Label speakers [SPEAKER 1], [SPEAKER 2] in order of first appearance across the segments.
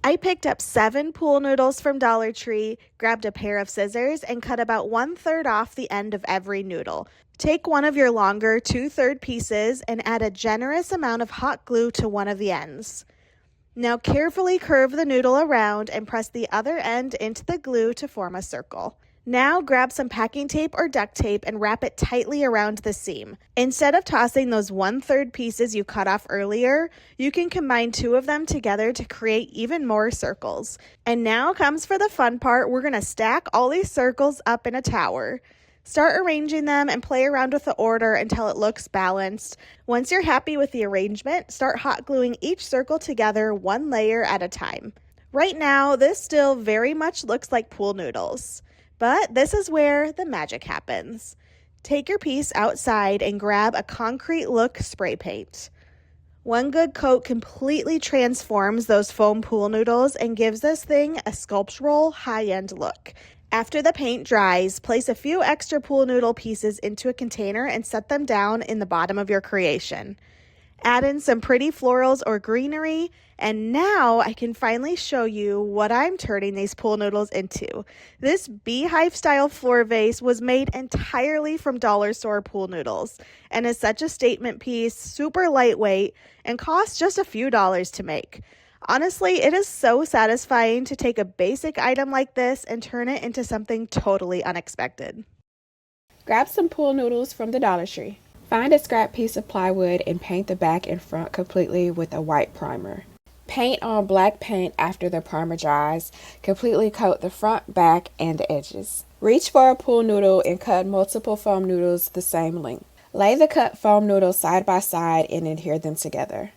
[SPEAKER 1] I picked up 7 pool noodles from Dollar Tree, grabbed a pair of scissors, and cut about 1/3 off the end of every noodle. Take one of your longer 2/3 pieces and add a generous amount of hot glue to one of the ends. Now carefully curve the noodle around and press the other end into the glue to form a circle. Now grab some packing tape or duct tape and wrap it tightly around the seam. Instead of tossing those 1/3 pieces you cut off earlier, you can combine 2 of them together to create even more circles. And now comes for the fun part. We're going to stack all these circles up in a tower. Start arranging them and play around with the order until it looks balanced. Once you're happy with the arrangement, start hot gluing each circle together one layer at a time. Right now, this still very much looks like pool noodles. But this is where the magic happens. Take your piece outside and grab a concrete look spray paint. One good coat completely transforms those foam pool noodles and gives this thing a sculptural high-end look. After the paint dries, place a few extra pool noodle pieces into a container and set them down in the bottom of your creation. Add in some pretty florals or greenery, and now I can finally show you what I'm turning these pool noodles into. This beehive style floor vase was made entirely from dollar store pool noodles and is such a statement piece, super lightweight, and costs just a few dollars to make. Honestly, it is so satisfying to take a basic item like this and turn it into something totally unexpected.
[SPEAKER 2] Grab some pool noodles from the Dollar Tree. Find a scrap piece of plywood and paint the back and front completely with a white primer. Paint on black paint after the primer dries. Completely coat the front, back, and the edges. Reach for a pool noodle and cut multiple foam noodles the same length. Lay the cut foam noodles side by side and adhere them together.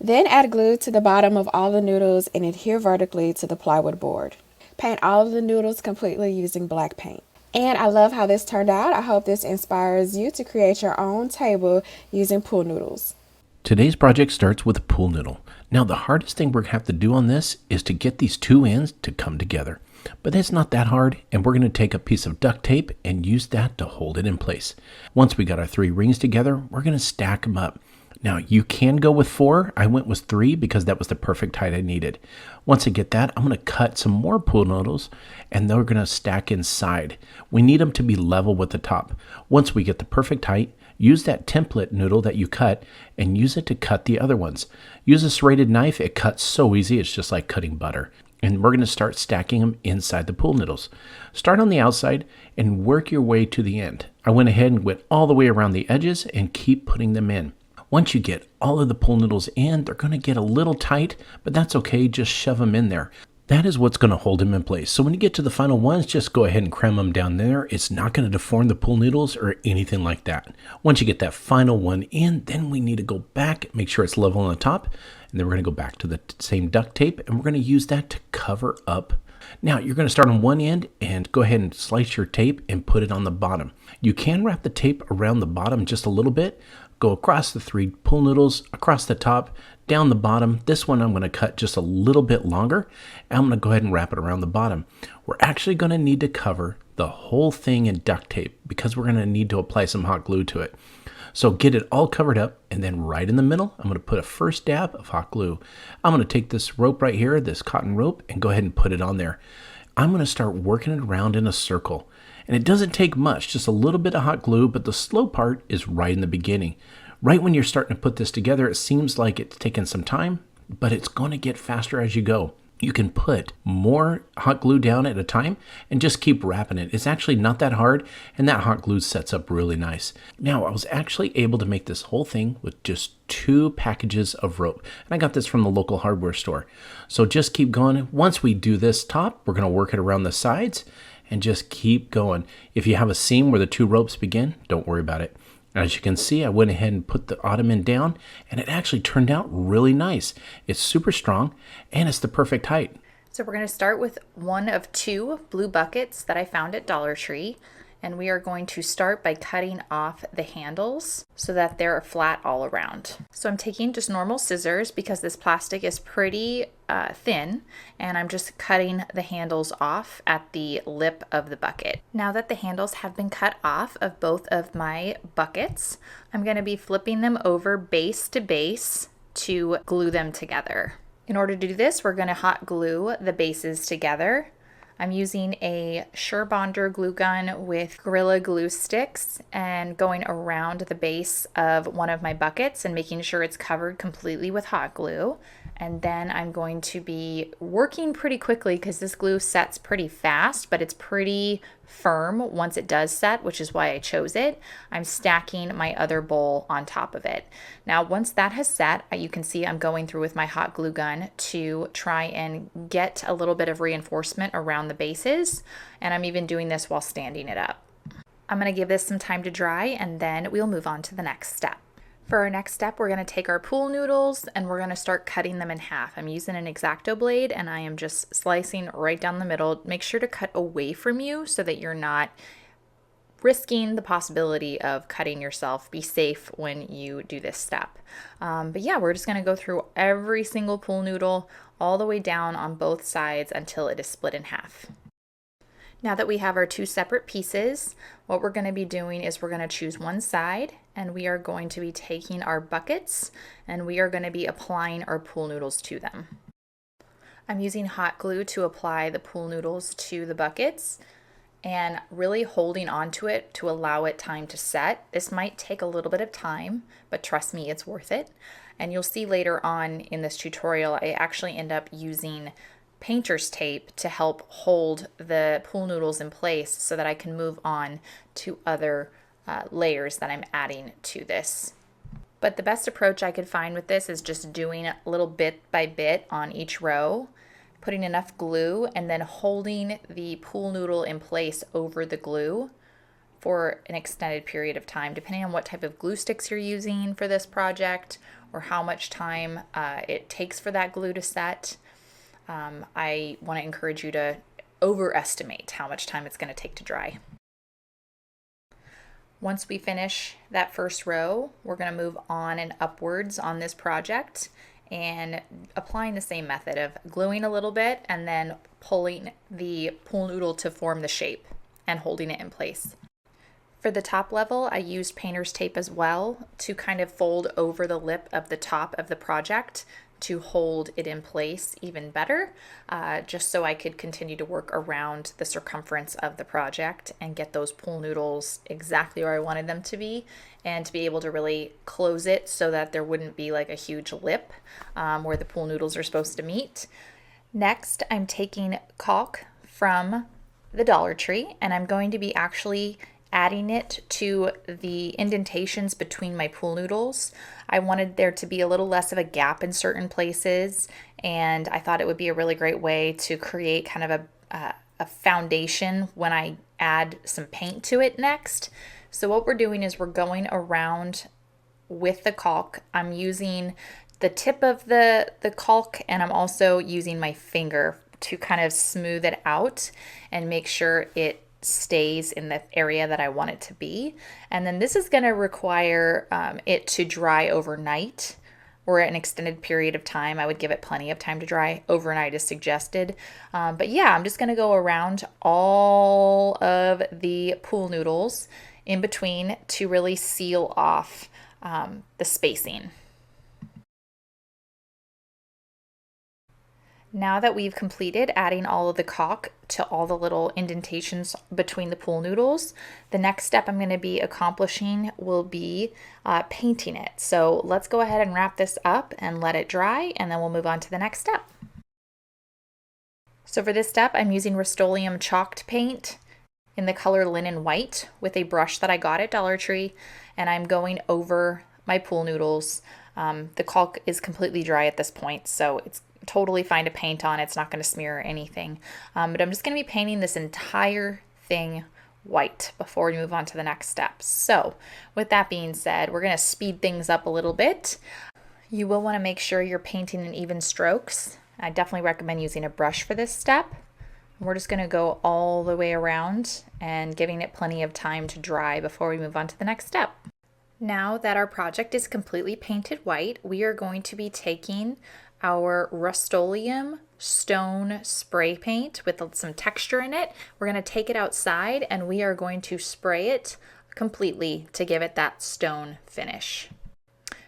[SPEAKER 2] Then add glue to the bottom of all the noodles and adhere vertically to the plywood board. Paint all of the noodles completely using black paint. And I love how this turned out. I hope this inspires you to create your own table using pool noodles.
[SPEAKER 3] Today's project starts with a pool noodle. Now the hardest thing we're going to have to do on this is to get these two ends to come together. But it's not that hard, and we're going to take a piece of duct tape and use that to hold it in place. Once we got our 3 rings together, we're going to stack them up. Now you can go with 4. I went with 3 because that was the perfect height I needed. Once I get that, I'm going to cut some more pool noodles and they're going to stack inside. We need them to be level with the top. Once we get the perfect height, use that template noodle that you cut and use it to cut the other ones. Use a serrated knife. It cuts so easy. It's just like cutting butter. And we're going to start stacking them inside the pool noodles. Start on the outside and work your way to the end. I went ahead and went all the way around the edges and keep putting them in. Once you get all of the pool noodles in, they're going to get a little tight, but that's okay. Just shove them in there. That is what's going to hold them in place. So when you get to the final ones, just go ahead and cram them down there. It's not going to deform the pool noodles or anything like that. Once you get that final one in, then we need to go back, make sure it's level on the top, and then we're going to go back to the same duct tape, and we're going to use that to cover up. Now you're going to start on one end and go ahead and slice your tape and put it on the bottom. You can wrap the tape around the bottom just a little bit. Go across the 3 pool noodles, across the top, down the bottom. This one I'm going to cut just a little bit longer. And I'm going to go ahead and wrap it around the bottom. We're actually going to need to cover the whole thing in duct tape because we're going to need to apply some hot glue to it. So get it all covered up, and then right in the middle, I'm going to put a first dab of hot glue. I'm going to take this rope right here, this cotton rope, and go ahead and put it on there. I'm going to start working it around in a circle. And it doesn't take much, just a little bit of hot glue, but the slow part is right in the beginning. Right when you're starting to put this together, it seems like it's taking some time, but it's going to get faster as you go. You can put more hot glue down at a time and just keep wrapping it. It's actually not that hard, and that hot glue sets up really nice. Now, I was actually able to make this whole thing with just 2 packages of rope, and I got this from the local hardware store. So just keep going. Once we do this top, we're going to work it around the sides and just keep going. If you have a seam where the 2 ropes begin, don't worry about it. As you can see, I went ahead and put the ottoman down, and it actually turned out really nice. It's super strong, and it's the perfect height.
[SPEAKER 4] So we're going to start with one of 2 blue buckets that I found at Dollar Tree. And we are going to start by cutting off the handles so that they're flat all around. So I'm taking just normal scissors because this plastic is pretty thin, and I'm just cutting the handles off at the lip of the bucket. Now that the handles have been cut off of both of my buckets, I'm going to be flipping them over base to base to glue them together. In order to do this, we're going to hot glue the bases together. I'm using a Surebonder glue gun with Gorilla Glue sticks and going around the base of one of my buckets and making sure it's covered completely with hot glue. And then I'm going to be working pretty quickly because this glue sets pretty fast, but it's pretty firm once it does set, which is why I chose it. I'm stacking my other bowl on top of it. Now, once that has set, you can see I'm going through with my hot glue gun to try and get a little bit of reinforcement around the bases. And I'm even doing this while standing it up. I'm going to give this some time to dry and then we'll move on to the next step. For our next step, we're going to take our pool noodles and we're going to start cutting them in half. I'm using an X-Acto blade and I am just slicing right down the middle. Make sure to cut away from you so that you're not risking the possibility of cutting yourself. Be safe when you do this step. But yeah, we're just going to go through every single pool noodle all the way down on both sides until it is split in half. Now that we have our two separate pieces, what we're going to be doing is we're going to choose one side and we are going to be taking our buckets and we are going to be applying our pool noodles to them. I'm using hot glue to apply the pool noodles to the buckets and really holding onto it to allow it time to set. This might take a little bit of time, but trust me, it's worth it. And you'll see later on in this tutorial, I actually end up using painter's tape to help hold the pool noodles in place so that I can move on to other layers that I'm adding to this. But the best approach I could find with this is just doing a little bit by bit on each row, putting enough glue and then holding the pool noodle in place over the glue for an extended period of time, depending on what type of glue sticks you're using for this project or how much time it takes for that glue to set. I want to encourage you to overestimate how much time it's going to take to dry. Once we finish that first row, we're going to move on and upwards on this project and applying the same method of gluing a little bit and then pulling the pool noodle to form the shape and holding it in place. For the top level, I used painter's tape as well to kind of fold over the lip of the top of the project to hold it in place even better, just so I could continue to work around the circumference of the project and get those pool noodles exactly where I wanted them to be and to be able to really close it so that there wouldn't be like a huge lip where the pool noodles are supposed to meet. Next, I'm taking caulk from the Dollar Tree and I'm going to be actually adding it to the indentations between my pool noodles. I wanted there to be a little less of a gap in certain places, and I thought it would be a really great way to create kind of a foundation when I add some paint to it next. So what we're doing is we're going around with the caulk. I'm using the tip of the caulk and I'm also using my finger to kind of smooth it out and make sure it stays in the area that I want it to be. And then this is going to require it to dry overnight or an extended period of time. I would give it plenty of time to dry. Overnight is suggested. But yeah, I'm just going to go around all of the pool noodles in between to really seal off the spacing. Now that we've completed adding all of the caulk to all the little indentations between the pool noodles, the next step I'm going to be accomplishing will be painting it. So let's go ahead and wrap this up and let it dry, and then we'll move on to the next step. So for this step, I'm using Rust-Oleum chalked paint in the color linen white with a brush that I got at Dollar Tree, and I'm going over my pool noodles. The caulk is completely dry at this point, so it's totally fine to paint on. It's not going to smear or anything. But I'm just going to be painting this entire thing white before we move on to the next step. So with that being said, we're going to speed things up a little bit. You will want to make sure you're painting in even strokes. I definitely recommend using a brush for this step. We're just going to go all the way around and giving it plenty of time to dry before we move on to the next step. Now that our project is completely painted white, we are going to be taking our Rust-Oleum stone spray paint with some texture in it. We're going to take it outside and we are going to spray it completely to give it that stone finish.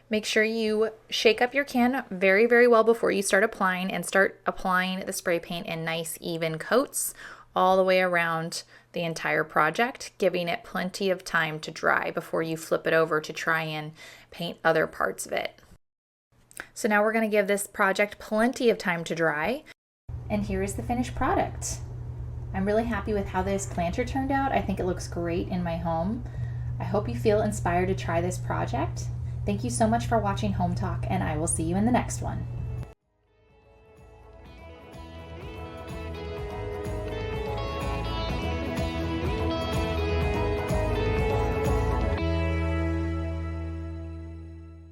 [SPEAKER 4] Make sure you shake up your can very, very well before you start applying, and start applying the spray paint in nice even coats all the way around the entire project, giving it plenty of time to dry before you flip it over to try and paint other parts of it. So now we're going to give this project plenty of time to dry. And here is the finished product. I'm really happy with how this planter turned out. I think it looks great in my home. I hope you feel inspired to try this project. Thank you so much for watching Home Talk, and I will see you in the next one.